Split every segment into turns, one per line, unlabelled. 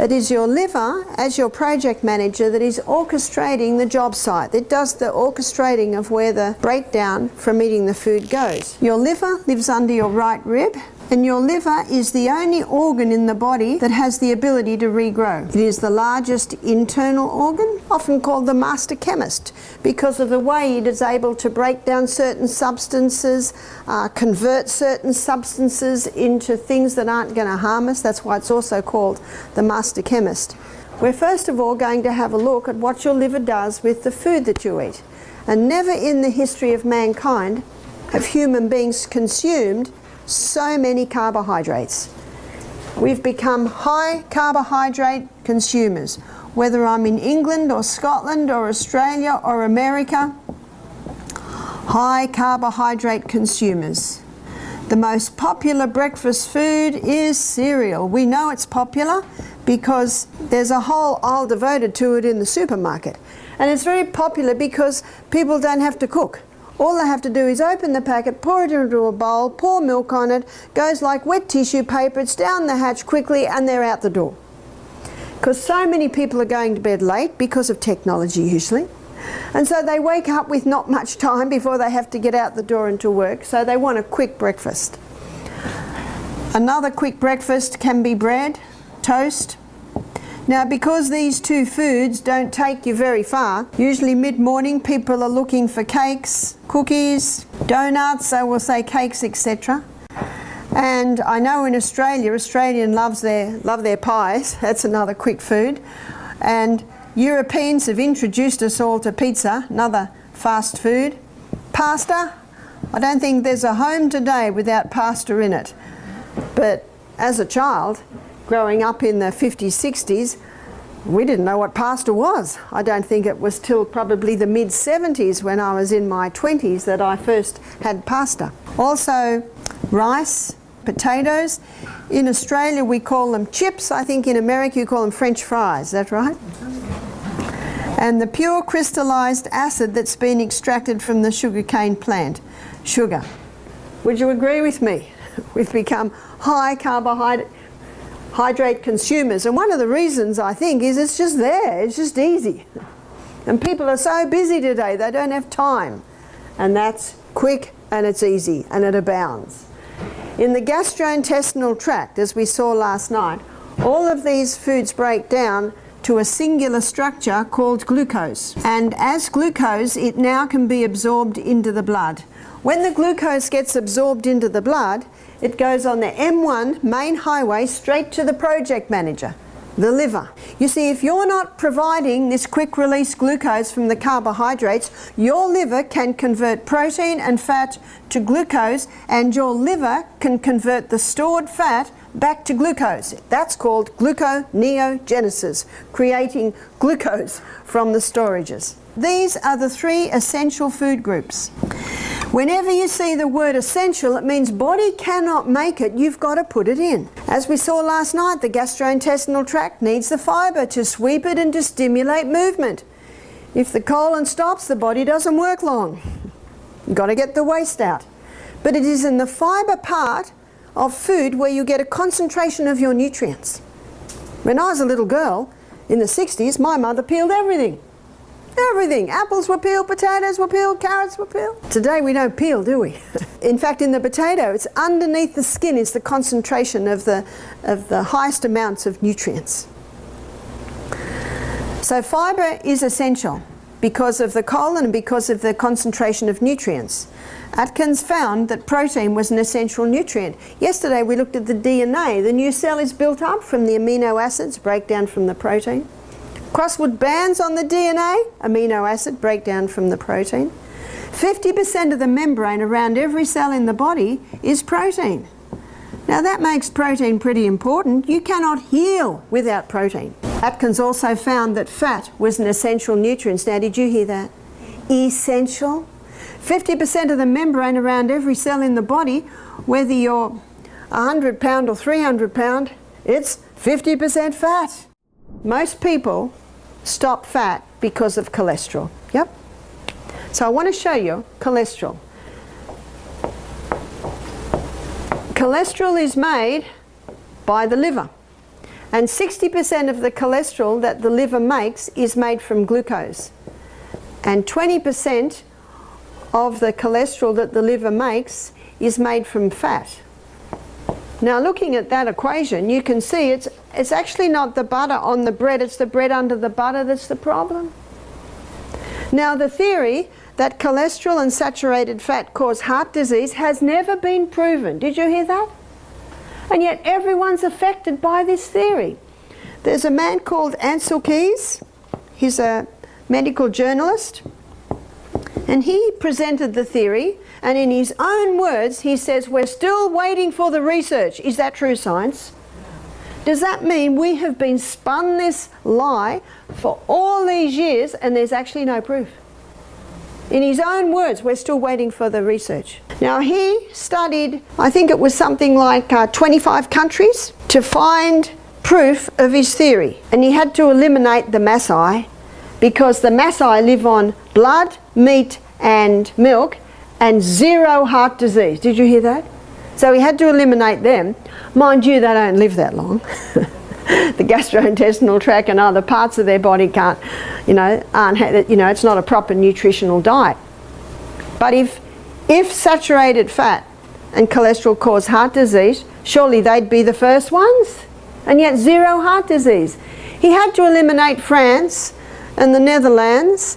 It is your liver, as your project manager, that is orchestrating the job site. It does the orchestrating of where the breakdown from eating the food goes. Your liver lives under your right rib, and your liver is the only organ in the body that has the ability to regrow. It is the largest internal organ, often called the master chemist, because of the way it is able to break down certain substances, convert certain substances into things that aren't going to harm us. That's why it's also called the master chemist. We're first of all going to have a look at what your liver does with the food that you eat. And never in the history of mankind have human beings consumed so many carbohydrates. We've become high carbohydrate consumers. Whether I'm in England or Scotland or Australia or America, high carbohydrate consumers. The most popular breakfast food is cereal. We know it's popular because there's a whole aisle devoted to it in the supermarket. And it's very popular because people don't have to cook. All they have to do is open the packet, pour it into a bowl, pour milk on it, goes like wet tissue paper, it's down the hatch quickly, and they're out the door. Because so many people are going to bed late because of technology usually. And so they wake up with not much time before they have to get out the door and to work, so they want a quick breakfast. Another quick breakfast can be bread, toast. Now, because these two foods don't take you very far, usually mid-morning people are looking for cakes, cookies, donuts, so we'll say cakes, etc. And I know in Australia, Australians love their pies. That's another quick food. And Europeans have introduced us all to pizza, another fast food. Pasta, I don't think there's a home today without pasta in it. But as a child, growing up in the 50s, 60s, we didn't know what pasta was. I don't think it was till probably the mid-70s when I was in my 20s that I first had pasta. Also rice, potatoes. In Australia we call them chips. I think in America you call them French fries. Is that right? And the pure crystallized acid that's been extracted from the sugarcane plant, sugar. Would you agree with me? We've become high carbohydrate consumers, and one of the reasons I think is it's just there, it's just easy. And people are so busy today they don't have time, and that's quick and it's easy and it abounds. In the gastrointestinal tract, as we saw last night, all of these foods break down to a singular structure called glucose, and as glucose it now can be absorbed into the blood. When the glucose gets absorbed into the blood, it goes on the M1 main highway straight to the project manager, the liver. You see, if you're not providing this quick release glucose from the carbohydrates, your liver can convert protein and fat to glucose, and your liver can convert the stored fat back to glucose. That's called gluconeogenesis, creating glucose from the storages. These are the three essential food groups. Whenever you see the word essential, it means body cannot make it, you've got to put it in. As we saw last night, the gastrointestinal tract needs the fibre to sweep it and to stimulate movement. If the colon stops, the body doesn't work long. You've got to get the waste out. But it is in the fibre part of food where you get a concentration of your nutrients. When I was a little girl, in the 60s, my mother peeled everything. Everything. Apples were peeled, potatoes were peeled, carrots were peeled. Today we don't peel, do we? In fact, in the potato, it's underneath the skin is the concentration of the highest amounts of nutrients. So fibre is essential because of the colon and because of the concentration of nutrients. Atkins found that protein was an essential nutrient. Yesterday we looked at the DNA. The new cell is built up from the amino acids, breakdown from the protein. Crosswood bands on the DNA, amino acid breakdown from the protein. 50% of the membrane around every cell in the body is protein. Now that makes protein pretty important. You cannot heal without protein. Atkins also found that fat was an essential nutrient. Now did you hear that? Essential. 50% of the membrane around every cell in the body, whether you're 100 pound or 300 pound, it's 50% fat. Most people stop fat because of cholesterol. Yep. So I want to show you cholesterol. Cholesterol is made by the liver, And 60% of the cholesterol that the liver makes is made from glucose. And 20% of the cholesterol that the liver makes is made from fat. Now looking at that equation, you can see it's actually not the butter on the bread, it's the bread under the butter that's the problem. Now the theory that cholesterol and saturated fat cause heart disease has never been proven. Did you hear that? And yet everyone's affected by this theory. There's a man called Ansel Keys. He's a medical journalist. And he presented the theory, and in his own words, he says, we're still waiting for the research. Is that true, science? Does that mean we have been spun this lie for all these years and there's actually no proof? In his own words, we're still waiting for the research. Now he studied, I think it was something like 25 countries to find proof of his theory. And he had to eliminate the Maasai because the Maasai live on blood, meat and milk and zero heart disease. Did you hear that? So he had to eliminate them. Mind you, they don't live that long. The gastrointestinal tract and other parts of their body can't, it's not a proper nutritional diet. But if saturated fat and cholesterol cause heart disease, surely they'd be the first ones. And yet zero heart disease. He had to eliminate France and the Netherlands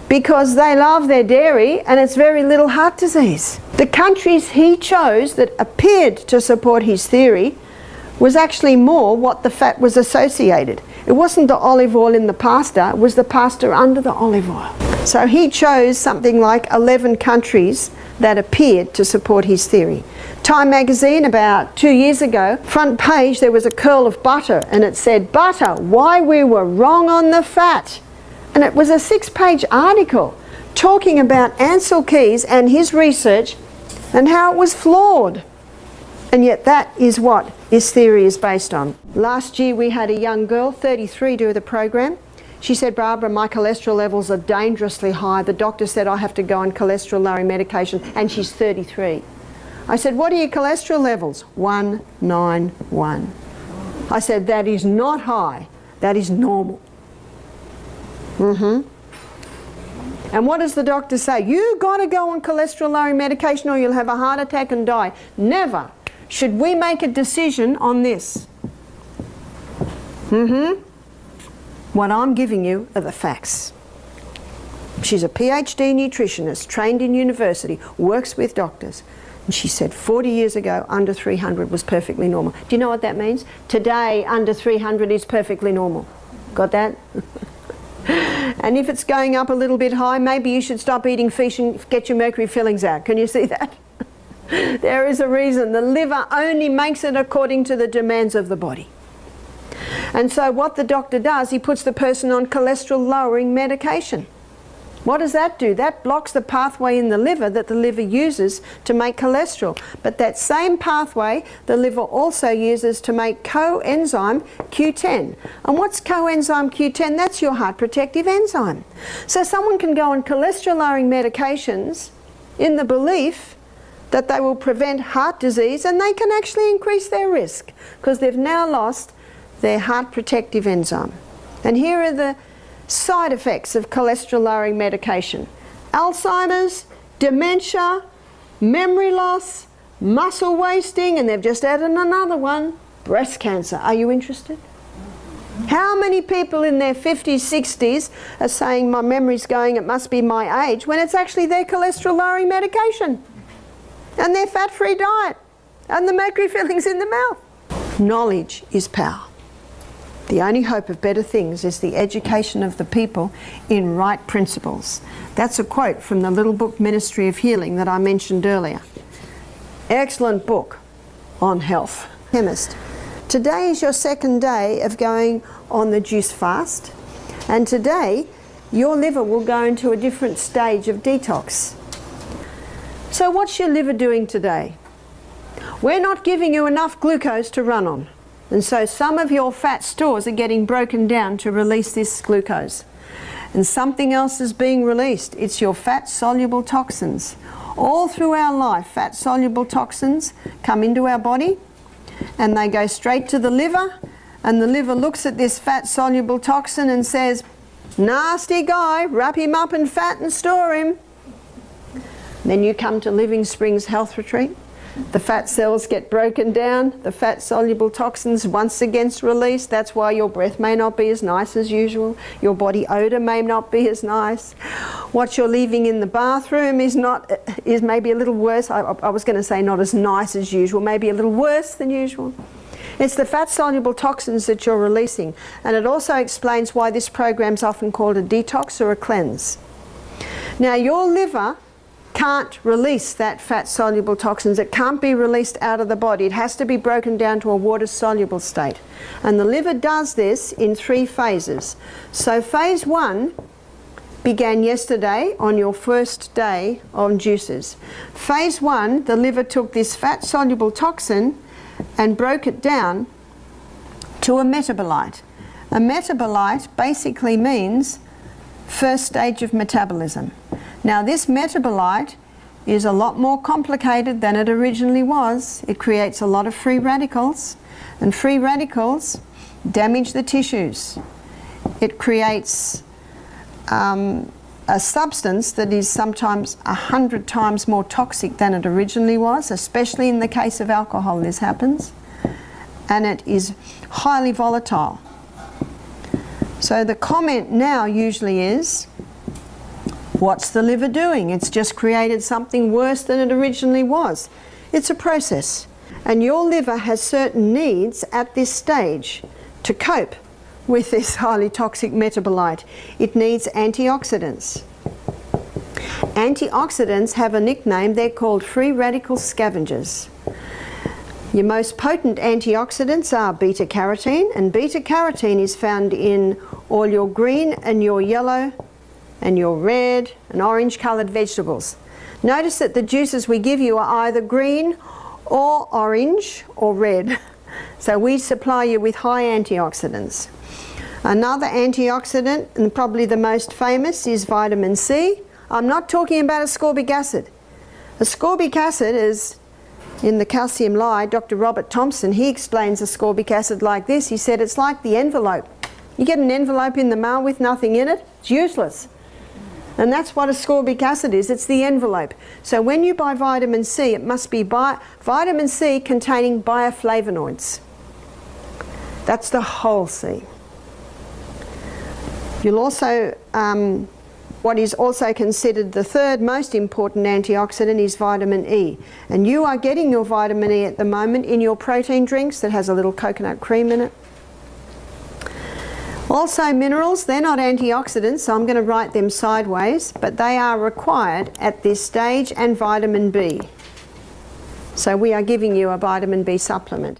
because they love their dairy and it's very little heart disease. The countries he chose that appeared to support his theory was actually more what the fat was associated. It wasn't the olive oil in the pasta, it was the pasta under the olive oil. So he chose something like 11 countries that appeared to support his theory. Time magazine about 2 years ago, front page there was a curl of butter and it said, "Butter, why we were wrong on the fat." And it was a 6-page article talking about Ansel Keys and his research and how it was flawed. And yet that is what this theory is based on. Last year we had a young girl, 33, do the program. She said, "Barbara, my cholesterol levels are dangerously high. The doctor said I have to go on cholesterol lowering medication," and she's 33. I said, "What are your cholesterol levels?" 191. I said, "That is not high, that is normal." And what does the doctor say? "You got to go on cholesterol lowering medication or you'll have a heart attack and die." Never should we make a decision on this. What I'm giving you are the facts. She's a PhD nutritionist, trained in university, works with doctors. And she said 40 years ago, under 300 was perfectly normal. Do you know what that means? Today, under 300 is perfectly normal. Got that? And if it's going up a little bit high, maybe you should stop eating fish and get your mercury fillings out. Can you see that? There is a reason. The liver only makes it according to the demands of the body. And so what the doctor does, he puts the person on cholesterol lowering medication. What does that do? That blocks the pathway in the liver that the liver uses to make cholesterol. But that same pathway the liver also uses to make coenzyme Q10. And what's coenzyme Q10? That's your heart protective enzyme. So someone can go on cholesterol lowering medications in the belief that they will prevent heart disease, and they can actually increase their risk because they've now lost their heart protective enzyme. And here are the side effects of cholesterol lowering medication: Alzheimer's, dementia, memory loss, muscle wasting, and they've just added another one, breast cancer. Are you interested? How many people in their 50s, 60s are saying my memory's going, it must be my age, when it's actually their cholesterol lowering medication and their fat-free diet and the mercury fillings in the mouth? Knowledge is power. The only hope of better things is the education of the people in right principles. That's a quote from the little book Ministry of Healing that I mentioned earlier. Excellent book on health. Chemist. Today is your second day of going on the juice fast, and today your liver will go into a different stage of detox. So what's your liver doing today? We're not giving you enough glucose to run on. And so some of your fat stores are getting broken down to release this glucose. And something else is being released. It's your fat-soluble toxins. All through our life, fat-soluble toxins come into our body and they go straight to the liver and the liver looks at this fat-soluble toxin and says, nasty guy, wrap him up in fat and store him. Then you come to Living Springs Health Retreat. The fat cells get broken down, the fat-soluble toxins once again released. That's why your breath may not be as nice as usual. Your body odour may not be as nice. What you're leaving in the bathroom is maybe a little worse. I was going to say not as nice as usual, maybe a little worse than usual. It's the fat-soluble toxins that you're releasing. And it also explains why this program's often called a detox or a cleanse. Now, your liver can't release that fat-soluble toxins. It can't be released out of the body. It has to be broken down to a water-soluble state. And the liver does this in 3 phases. So phase 1 began yesterday on your first day on juices. Phase 1, the liver took this fat-soluble toxin and broke it down to a metabolite. A metabolite basically means first stage of metabolism. Now, this metabolite is a lot more complicated than it originally was. It creates a lot of free radicals, and free radicals damage the tissues. It creates a substance that is sometimes 100 times more toxic than it originally was, especially in the case of alcohol this happens, and it is highly volatile. So the comment now usually is, what's the liver doing? It's just created something worse than it originally was. It's a process. And your liver has certain needs at this stage to cope with this highly toxic metabolite. It needs antioxidants. Antioxidants have a nickname. They're called free radical scavengers. Your most potent antioxidants are beta-carotene, and beta-carotene is found in all your green and your yellow and your red and orange coloured vegetables. Notice that the juices we give you are either green or orange or red. So we supply you with high antioxidants. Another antioxidant, and probably the most famous, is vitamin C. I'm not talking about ascorbic acid. Ascorbic acid is in the calcium lie. Dr. Robert Thompson, he explains ascorbic acid like this. He said it's like the envelope. You get an envelope in the mail with nothing in it, it's useless. And that's what ascorbic acid is, it's the envelope. So when you buy vitamin C, it must be vitamin C containing bioflavonoids. That's the whole C. You'll also, what is also considered the third most important antioxidant is vitamin E. And you are getting your vitamin E at the moment in your protein drinks that has a little coconut cream in it. Also minerals, they're not antioxidants, so I'm going to write them sideways, but they are required at this stage, and vitamin B. So we are giving you a vitamin B supplement.